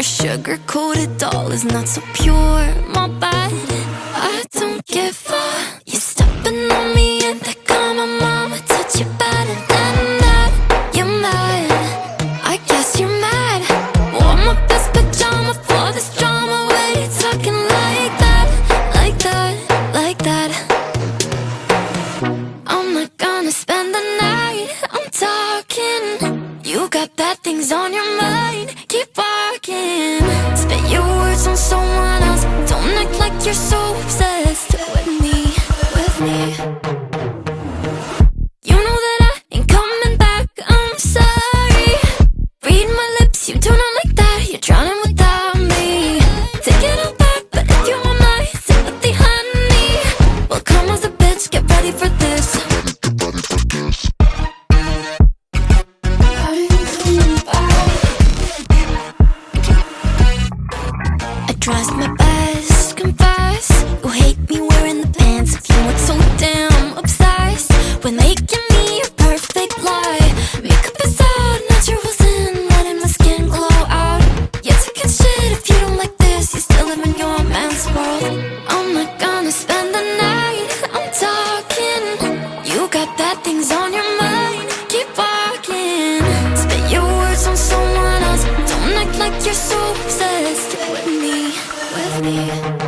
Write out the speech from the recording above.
a sugar-coated doll is not so pure. My bad, I don't give a. You stepping on me and they call my mama, touch you better than that. You're mad, I guess you're mad. Wore my best pajama for this drama. Why you talking like that, like that, like that? I'm not gonna spend the night, I'm talking. You got bad things on your mind, keep walking. Spit your words on someone else, don't act like you're so obsessed with me, with me. You know that I ain't coming back, I'm sorry. Read my lips, you do not like that, you're drowning without me. Take it all back, but if you want my sympathy, honey, well come as a bitch, get ready for this. Tries my best, confess. You hate me wearing the pants if you weren't so damn obsessed with making me a perfect lie. Makeup is out, naturals in, letting my skin glow out. You're taking shit if you don't like this, you still live in your man's world. I'm not gonna spend the night, I'm talking. You got bad things on your mind, keep walking. Spit your words on someone else, don't act like you're so obsessed with me, with me.